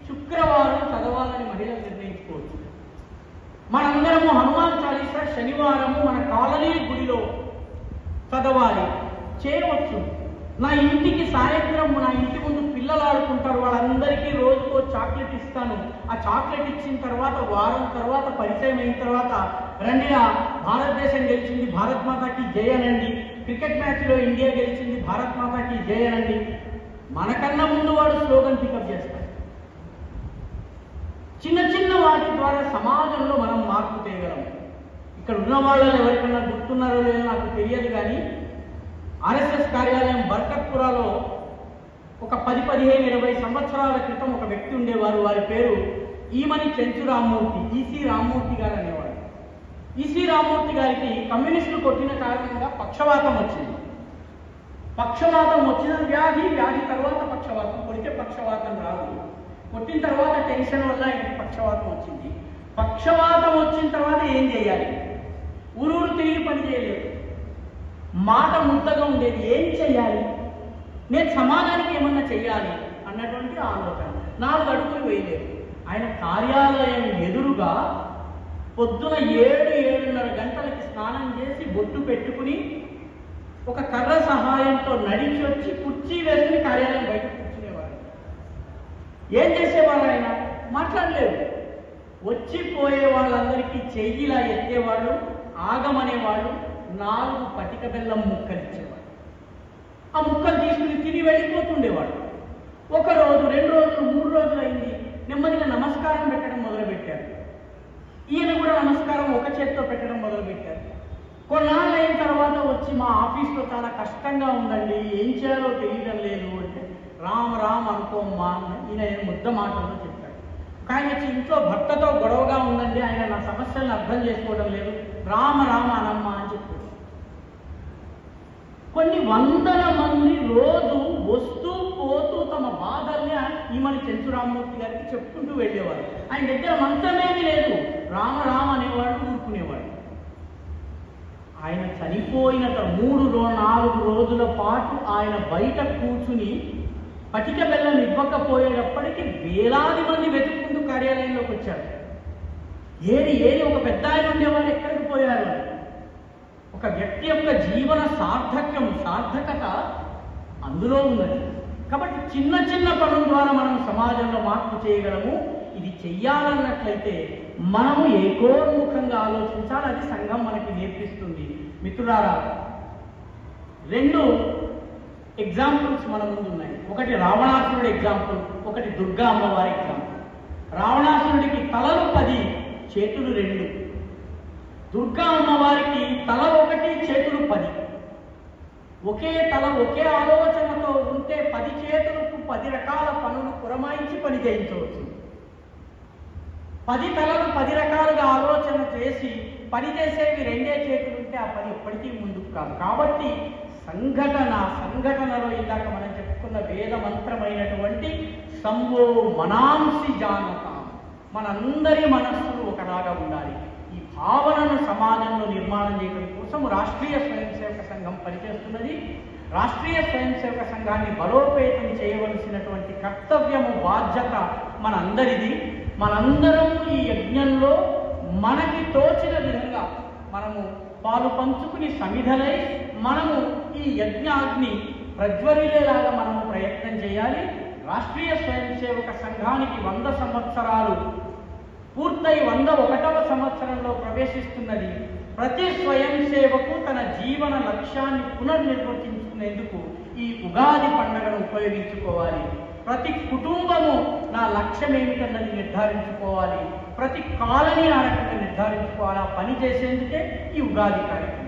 శుక్రవారం చదవాలని మహిళలు నిర్ణయించుకోవచ్చు. మనందరము హనుమాన్ చాలీసా శనివారము మన కాలనీ గుడిలో చదవాలి, చేయవచ్చు. నా ఇంటికి సాయంత్రం నా ఇంటి ముందు పిల్లలు ఆడుకుంటారు, వాళ్ళందరికీ రోజుకో చాక్లెట్ ఇస్తాను. ఆ చాక్లెట్ ఇచ్చిన తర్వాత వారం తర్వాత పరిచయం అయిన తర్వాత రండి భారతదేశం గెలిచింది, భారత్ మాతాకి జై అనండి. క్రికెట్ మ్యాచ్లో ఇండియా గెలిచింది, భారత్ మాతాకి జై అనండి. మనకన్నా ముందు వాడు స్లోగన్ పికప్ చేస్తాడు. చిన్న చిన్న వాటి ద్వారా సమాజంలో మనం మార్పు తేగలము. ఇక్కడ ఉన్న వాళ్ళు ఎవరికన్నా గుర్తున్నారో లేదో నాకు తెలియదు, కానీ ఆర్ఎస్ఎస్ కార్యాలయం బర్కత్పురాలో ఒక 10-15-20 సంవత్సరాల క్రితం ఒక వ్యక్తి ఉండేవారు. వారి పేరు ఈమని చెంచు రామ్మూర్తి, ఈసీ రామ్మూర్తి గారు అనేవారు. ఈసీ రామ్మూర్తి గారికి కమ్యూనిస్టులు కొట్టిన కారణంగా పక్షవాతం వచ్చింది. పక్షవాతం వచ్చిన వ్యాధి తర్వాత పక్షవాతం, కొడితే పక్షవాతం రాదు. కొట్టిన తర్వాత టెన్షన్ వల్ల ఆయనకి పక్షవాతం వచ్చింది. పక్షవాతం వచ్చిన తర్వాత ఏం చేయాలి? ఊరూరు తిరిగి పని చేయలేదు, మాట ముద్దగా ఉండేది. ఏం చేయాలి? నేను సమాజానికి ఏమన్నా చెయ్యాలి అన్నటువంటి ఆలోచన. 4 అడుగులు వేయలేదు. ఆయన కార్యాలయం ఎదురుగా పొద్దున 7-7:30 గంటలకి స్నానం చేసి బొట్టు పెట్టుకుని ఒక కర్ర సహాయంతో నడిచి వచ్చి కుర్చీ వేసుకుని కార్యాలయం బయట కూర్చునేవారు. ఏం చేసేవారు? ఆయన మాట్లాడలేదు. వచ్చిపోయే వాళ్ళందరికీ చెయ్యిలా ఎత్తేవాళ్ళు, ఆగమనేవాళ్ళు. 4 పటిక బెల్లం ముక్కలు ఇచ్చేవాడు. ఆ ముక్కలు తీసుకుని తిని వెళ్ళిపోతుండేవాడు. 1 రోజు, 2 రోజులు, 3 రోజులు అయింది. నెమ్మదిగా నమస్కారం పెట్టడం మొదలుపెట్టారు. ఈయన కూడా నమస్కారం ఒక చేతితో పెట్టడం మొదలుపెట్టారు. కొన్నాళ్ళు అయిన తర్వాత వచ్చి మా ఆఫీస్లో చాలా కష్టంగా ఉందండి, ఏం చేయాలో తెలియడం లేదు అంటే, రామ్ అనుకోమ్మా ఈయన ముద్ద మాటల్లో చెప్పాడు. ఆయన వచ్చి ఇంట్లో భర్తతో గొడవగా ఉందండి, ఆయన నా సమస్యలను అర్థం చేసుకోవడం లేదు, రామ అనమ్మా అని చెప్పాడు. కొన్ని వందల మంది రోజు వస్తూ పోతూ తమ బాధల్ని ఈమని చెంచు రామ్మూర్తి గారికి చెప్పుకుంటూ వెళ్ళేవారు. ఆయన దగ్గర మంచమేమీ లేదు, రామ అనేవాడు, ఊరుకునేవాడు. ఆయన చనిపోయిన 3-4 రోజుల పాటు ఆయన బయట కూర్చుని పటిక బెల్లం ఇవ్వకపోయేటప్పటికీ వేలాది మంది వెతుక్కుంటూ కార్యాలయంలోకి వచ్చారు. ఏది ఒక పెద్ద ఆయన ఉండేవాడు, ఎక్కడికి పోయారు? ఒక వ్యక్తి యొక్క జీవన సార్థకత అందులో ఉన్నది. కాబట్టి చిన్న చిన్న పనుల ద్వారా మనం సమాజంలో మార్పు చేయగలము. ఇది చెయ్యాలన్నట్లయితే మనము ఏకోన్ముఖంగా ఆలోచించాలి. అది సంఘం మనకి నేర్పిస్తుంది. మిత్రులారా, 2 ఎగ్జాంపుల్స్ మన ముందు ఉన్నాయి. ఒకటి రావణాసురుడి ఎగ్జాంపుల్, ఒకటి దుర్గా అమ్మవారి ఎగ్జాంపుల్. రావణాసురుడికి తలలు 10, చేతులు 2. దుర్గా అమ్మవారికి తల 1, చేతులు 10. ఒకే తల, ఒకే ఆలోచనతో ఉంటే 10 చేతులకు 10 రకాల పనులు పురమాయించి పని చేయించవచ్చు. 10 తలలు 10 రకాలుగా ఆలోచన చేసి పని చేసేవి 2 చేతులు ఉంటే ఆ పని ఎప్పటికీ ముందుకు కాదు. కాబట్టి సంఘటనలో ఇందాక మనం చెప్పుకున్న వేద మంత్రమైనటువంటి సంవో మనాంసి జానతాం, మనందరి మనస్సులు ఒకలాగా ఉండాలి. ఈ భావనను సమాజంలో నిర్మాణం చేయడం కోసం రాష్ట్రీయ స్వయం సేవక సంఘం పనిచేస్తున్నది. రాష్ట్రీయ స్వయం సేవక సంఘాన్ని బలోపేతం చేయవలసినటువంటి కర్తవ్యము, బాధ్యత మనందరిది. మనందరం ఈ యజ్ఞంలో మనకి తోచిన విధంగా మనము పాలు పంచుకుని సమిధలై మనము ఈ యజ్ఞాగ్ని ప్రజ్వరిల్లేలాగా మనము ప్రయత్నం చేయాలి. రాష్ట్రీయ స్వయం సేవక సంఘానికి 100 సంవత్సరాలు పూర్తయి 101వ సంవత్సరంలో ప్రవేశిస్తున్నది. ప్రతి స్వయం సేవకు తన జీవన లక్ష్యాన్ని పునర్నిర్వచించుకునేందుకు ఈ ఉగాది పండుగను ఉపయోగించుకోవాలి. ప్రతి కుటుంబము నా లక్ష్యం ఏమిటన్నది నిర్ధారించుకోవాలి. ప్రతి కాలనీ ఆ రకంగా నిర్ధారించుకోవాలి. ఆ పని చేసేందుకే ఈ ఉగాది కార్యక్రమం.